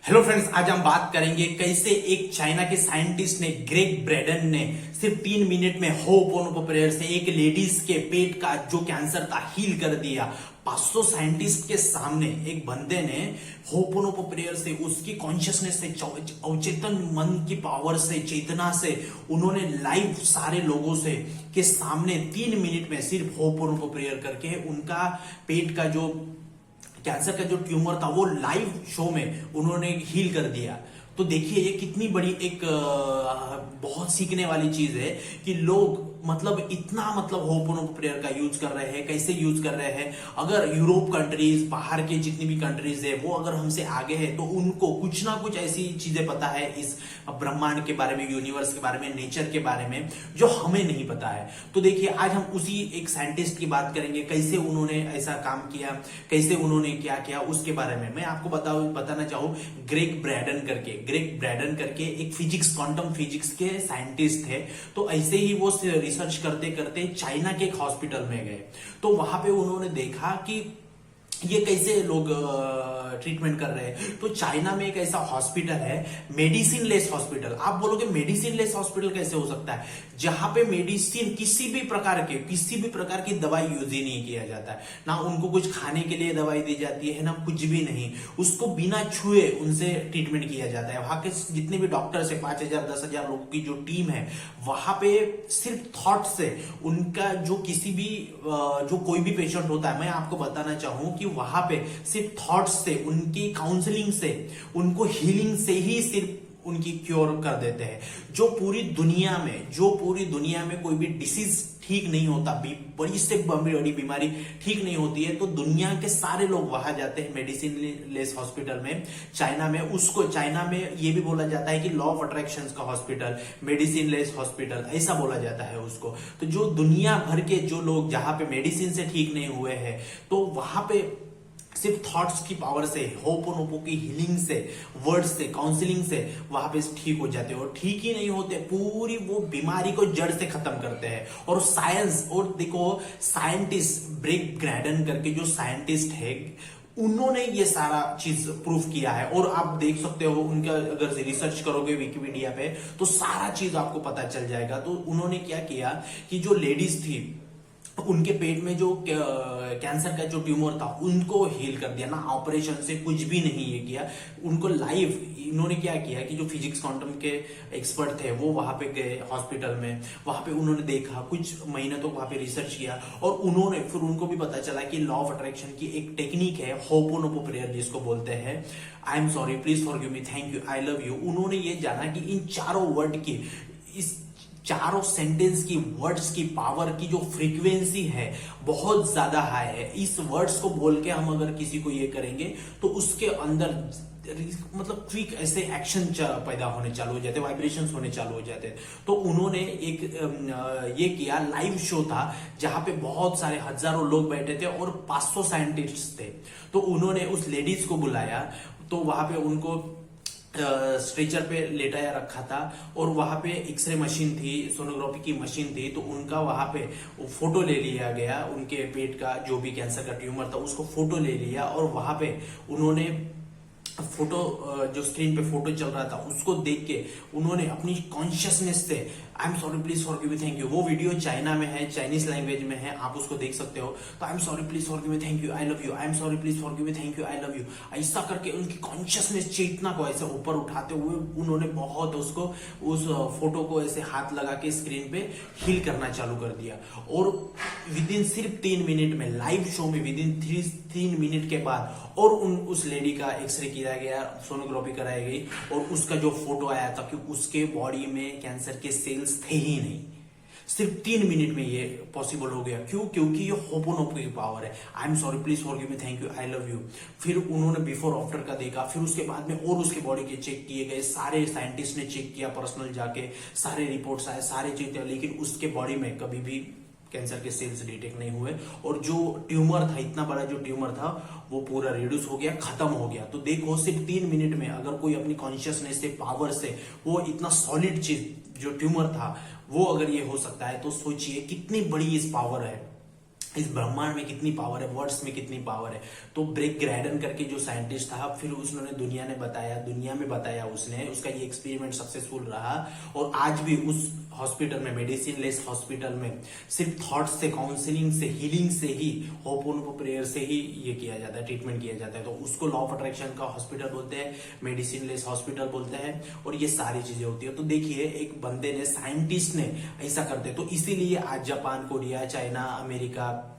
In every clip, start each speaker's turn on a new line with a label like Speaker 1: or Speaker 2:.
Speaker 1: Hello friends, आज हम बात करेंगे कैसे एक चाइना के साइंटिस्ट ने ग्रेग ब्रैडन ने सिर्फ 3 मिनट में होपोनोपो प्रेयर से एक लेडीज के पेट का जो कैंसर था हील कर दिया। 500 साइंटिस्ट के सामने एक बंदे ने होपोनोपो प्रेयर से, उसकी कॉन्शियसनेस से, अवचेतन मन की पावर से, चेतना से उन्होंने लाइव सारे लोगों से के सामने 3 मिनट में सिर्फ होपोनोपो प्रेयर करके उनका पेट का जो कैंसर का जो ट्यूमर था वो लाइव शो में उन्होंने हील कर दिया। तो देखिए ये कितनी बड़ी एक बहुत सीखने वाली चीज है कि लोग इतना होपोनोपो प्रेयर का यूज कर रहे हैं, कैसे यूज कर रहे हैं। अगर यूरोप कंट्रीज, बाहर के जितनी भी कंट्रीज है वो अगर हमसे आगे है तो उनको कुछ ना कुछ ऐसी चीजें पता है इस ब्रह्मांड के बारे में, यूनिवर्स के बारे में, नेचर के बारे में जो हमें नहीं पता है। तो देखिए आज हम उसी एक साइंटिस्ट की बात करेंगे, कैसे उन्होंने ऐसा काम किया, कैसे उन्होंने क्या किया उसके बारे में मैं आपको बताना चाहूँ। ग्रेग ब्रैडन करके एक फिजिक्स, क्वांटम फिजिक्स के साइंटिस्ट थे। तो ऐसे ही वो रिसर्च करते करते चाइना के एक हॉस्पिटल में गए। तो वहां पे उन्होंने देखा कि ये कैसे लोग ट्रीटमेंट कर रहे हैं। तो चाइना में एक ऐसा हॉस्पिटल है, मेडिसिन लेस हॉस्पिटल। आप बोलोगे मेडिसिन लेस हॉस्पिटल कैसे हो सकता है, जहां पे मेडिसिन किसी भी प्रकार की दवाई यूज ही नहीं किया जाता है। ना उनको कुछ खाने के लिए दवाई दी जाती है, ना कुछ भी नहीं। उसको बिना छुए उनसे ट्रीटमेंट किया जाता है। वहां के जितने भी डॉक्टर्स है, 5,000 10,000 लोगों की जो टीम है, वहां पे सिर्फ थॉट से उनका जो किसी भी जो कोई भी पेशेंट होता है, मैं आपको बताना चाहूं कि वहां पे सिर्फ थॉट्स से, उनकी काउंसलिंग से, उनको हीलिंग से ही सिर्फ उनकी क्योर कर देते हैं। जो पूरी दुनिया में कोई भी डिसीज ठीक नहीं होता, बड़ी से बड़ी बीमारी ठीक नहीं होती है, तो दुनिया के सारे लोग वहां जाते हैं मेडिसिन लेस हॉस्पिटल में। चाइना में ये भी बोला जाता है कि लॉ ऑफ अट्रैक्शन का हॉस्पिटल, मेडिसिन लेस हॉस्पिटल ऐसा बोला जाता है उसको। तो जो दुनिया भर के जो लोग जहां पे मेडिसिन से ठीक नहीं हुए हैं, तो वहां पे सिर्फ थॉट्स की पावर से, होपोनोपो की हीलिंग से, वर्ड्स से, काउंसलिंग से वहां पे ठीक हो जाते हैं। और ठीक ही नहीं होते, पूरी वो बीमारी को जड़ से खत्म करते हैं। और साइंस, और देखो साइंटिस्ट ब्रेग ब्रैडन करके जो साइंटिस्ट है, उन्होंने ये सारा चीज प्रूफ किया है। और आप देख सकते हो उनका, अगर रिसर्च करोगे विकिपीडिया पे तो सारा चीज आपको पता चल जाएगा। तो उन्होंने क्या किया कि जो लेडीज थी उनके पेट में जो कैंसर का जो ट्यूमर था उनको हील कर दिया। ना ऑपरेशन से, कुछ भी नहीं ये किया, उनको लाइव इन्होंने क्या किया कि जो फिजिक्स क्वांटम के एक्सपर्ट थे वो वहां पे गए हॉस्पिटल में। वहां पे उन्होंने देखा, कुछ महीने तो वहां पे रिसर्च किया, और उन्होंने फिर उनको भी पता चला कि लॉ ऑफ अट्रैक्शन की एक टेक्निक है, होपोनोपो प्रेयर जिसको बोलते हैं, I am sorry, please forgive me, thank you, I love you. उन्होंने ये जाना कि इन चारों वर्ड की, इस चारों सेंटेंस की, वर्ड्स की पावर की जो फ्रीक्वेंसी है बहुत ज्यादा हाई है। इस वर्ड्स को बोल के हम अगर किसी को ये करेंगे तो उसके अंदर क्विक ऐसे एक्शन पैदा होने चालू हो जाते, वाइब्रेशंस होने चालू हो जाते। तो उन्होंने एक ये किया, लाइव शो था जहां पे बहुत सारे हजारों लोग बैठे थे और 500 साइंटिस्ट थे। तो उन्होंने उस लेडीज को बुलाया, तो वहां पे उनको स्ट्रेचर पे लेटाया रखा था, और वहां पे एक्सरे मशीन थी, सोनोग्राफी की मशीन थी। तो उनका वहां पे फोटो ले लिया गया, उनके पेट का जो भी कैंसर का ट्यूमर था उसको फोटो ले लिया, और वहां पे उन्होंने फोटो, जो स्क्रीन पे फोटो चल रहा था उसको देख के उन्होंने अपनी कॉन्शियसनेस से, I am sorry, please forgive me, thank you. वो वीडियो चाइना में है, चाइनीज लैंग्वेज में है, आप उसको देख सकते हो। तो I am sorry, please forgive me, thank you, I love you, I am sorry, please forgive me, thank you, I love you. ऐसा करके उनकी कॉन्शियसनेस, चेतना को ऐसे ऊपर उठाते हुए उन्होंने बहुत उसको, उस फोटो को ऐसे हाथ लगा के स्क्रीन पे हील करना चालू कर दिया। और विद इन सिर्फ 3 मिनट में, लाइव शो में, विद इन 3 मिनट के बाद, और उस लेडी का एक्सरे किया गया, सोनोग्राफी कराई गई, और उसका जो फोटो आया था कि उसके बॉडी में कैंसर के सेल्स थे ही नहीं। सिर्फ 3 मिनट में ये पॉसिबल हो गया। क्यों? क्योंकि ये होपोनोपो की पावर है। I am sorry, please forgive me, thank you, I love you. फिर उन्होंने बिफोर आफ्टर का देखा, फिर उसके बाद में और उसके बॉडी के चेक किए गए, सारे साइंटिस्ट ने चेक किया, पर्सनल जाके सारे रिपोर्ट्स आए, सारे चेक, लेकिन उसके बॉडी में कभी भी कैंसर के सेल्स डिटेक्ट नहीं हुए। और जो ट्यूमर था, इतना बड़ा जो ट्यूमर था, वो पूरा रिड्यूस हो गया, खत्म हो गया। तो देखो सिर्फ 3 मिनट में अगर कोई अपनी कॉन्शियसनेस से, पावर से, वो इतना सॉलिड चीज जो ट्यूमर था वो अगर ये हो सकता है, तो सोचिए कितनी बड़ी इस पावर है। इस ब्रह्मांड में कितनी पावर है, वर्ड्स में कितनी पावर है। तो ग्रेग ब्रैडन करके जो साइंटिस्ट था, फिर उसने दुनिया में बताया उसने, उसका ये एक्सपेरिमेंट सक्सेसफुल रहा। और आज भी उस हॉस्पिटल में, मेडिसिन लेस हॉस्पिटल में, सिर्फ थॉट से, काउंसलिंग से, हीलिंग से ही, होपोनोपो प्रेयर से ही ये किया जाता है, ट्रीटमेंट किया जाता है। तो उसको लॉ ऑफ अट्रैक्शन का हॉस्पिटल बोलते हैं, मेडिसिन लेस हॉस्पिटल बोलते हैं, और ये सारी चीजें होती है। तो देखिए, एक बंदे ने, साइंटिस्ट ने ऐसा करते, तो इसीलिए आज Japan, Korea, China, America,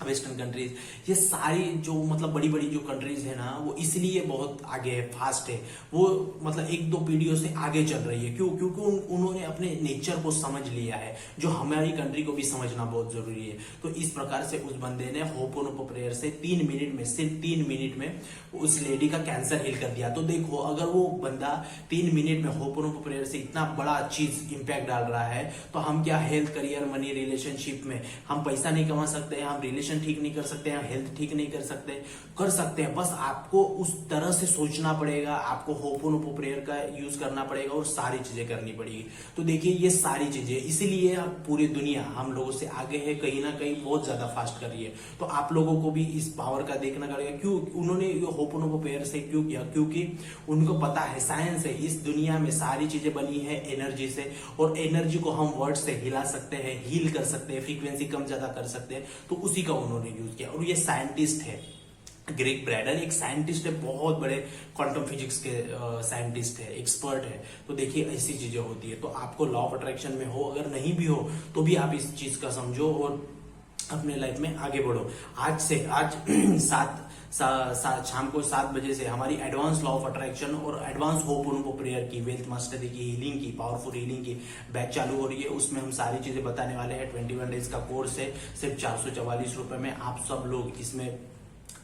Speaker 1: western countries, ये सारी जो मतलब बड़ी बड़ी जो कंट्रीज है ना, वो इसलिए बहुत आगे है, फास्ट है, वो मतलब एक दो पीढ़ियों से आगे चल रही है। क्यों? क्योंकि उन्होंने अपने नेचर को समझ लिया है, जो हमारी कंट्री को भी समझना बहुत जरूरी है। तो इस प्रकार से उस बंदे ने होपोनोपो प्रेयर से 3 मिनट में, सिर्फ 3 मिनट में उस लेडी का कैंसर हील कर दिया। तो देखो, अगर वो बंदा 3 मिनट में होपोनोपो प्रेयर से इतना बड़ा चीज इंपैक्ट डाल रहा है, तो हम क्या हेल्थ, करियर, मनी, रिलेशनशिप में हम पैसा नहीं कमा सकते हैं, हम रिलेशन ठीक नहीं कर सकते हैं, हेल्थ ठीक नहीं कर सकते हैं। बस आपको उस तरह से सोचना पड़ेगा, आपको होपोनोपो प्रेयर का यूज करना पड़ेगा और सारी चीजें करनी पड़ेगी। तो देखिए, ये सारी चीजें, इसीलिए पूरी दुनिया हम लोगों से आगे है, कहीं ना कहीं बहुत ज्यादा फास्ट कर रही है। तो आप लोगों को भी इस पावर का देखना पड़ेगा। क्यों उन्होंने होपोनोपो प्रेयर से क्यों किया? क्योंकि उनको पता है, साइंस है, इस दुनिया में सारी चीजें बनी है एनर्जी से, और एनर्जी को हम वर्ड से हिला सकते हैं, हील कर सकते हैं, फ्रीक्वेंसी कम ज्यादा कर सकते हैं। तो उसी का उन्होंने यूज किया। और ये साइंटिस्ट है, ग्रेग ब्रैडन एक साइंटिस्ट है, बहुत बड़े क्वांटम फिजिक्स के साइंटिस्ट है, एक्सपर्ट है। तो देखिए, ऐसी चीजें होती है। तो आपको लॉ ऑफ अट्रैक्शन में हो, अगर नहीं भी हो, तो भी आप इस चीज का समझो और अपने लाइफ में आगे बढ़ो। आज शाम को 7 बजे से हमारी एडवांस लॉ ऑफ अट्रैक्शन और एडवांस होपोनोपो प्रेयर की, वेल्थ मास्टरी की, हीलिंग की, पावरफुल हीलिंग की बैच चालू हो रही है। उसमें हम सारी चीजें बताने वाले हैं। 21 डेज का कोर्स है, सिर्फ 444 रुपए में आप सब लोग इसमें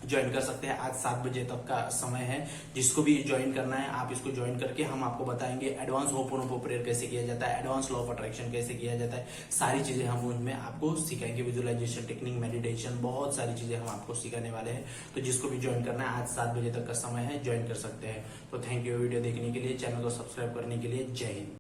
Speaker 1: ज्वाइन कर सकते हैं। आज 7 बजे तक का समय है, जिसको भी ज्वाइन करना है आप इसको ज्वाइन करके, हम आपको बताएंगे एडवांस होपोनोपो प्रेयर कैसे किया जाता है, एडवांस लॉ ऑफ अट्रैक्शन कैसे किया जाता है, सारी चीजें हम उनमें आपको सिखाएंगे। विजुअलाइजेशन टेक्निक, मेडिटेशन, बहुत सारी चीजें हम आपको सिखाने वाले हैं। तो जिसको भी ज्वाइन करना है, आज 7 बजे तक का समय है, ज्वाइन कर सकते हैं। तो थैंक यू वीडियो देखने के लिए, चैनल को सब्सक्राइब करने के लिए। जय हिंद।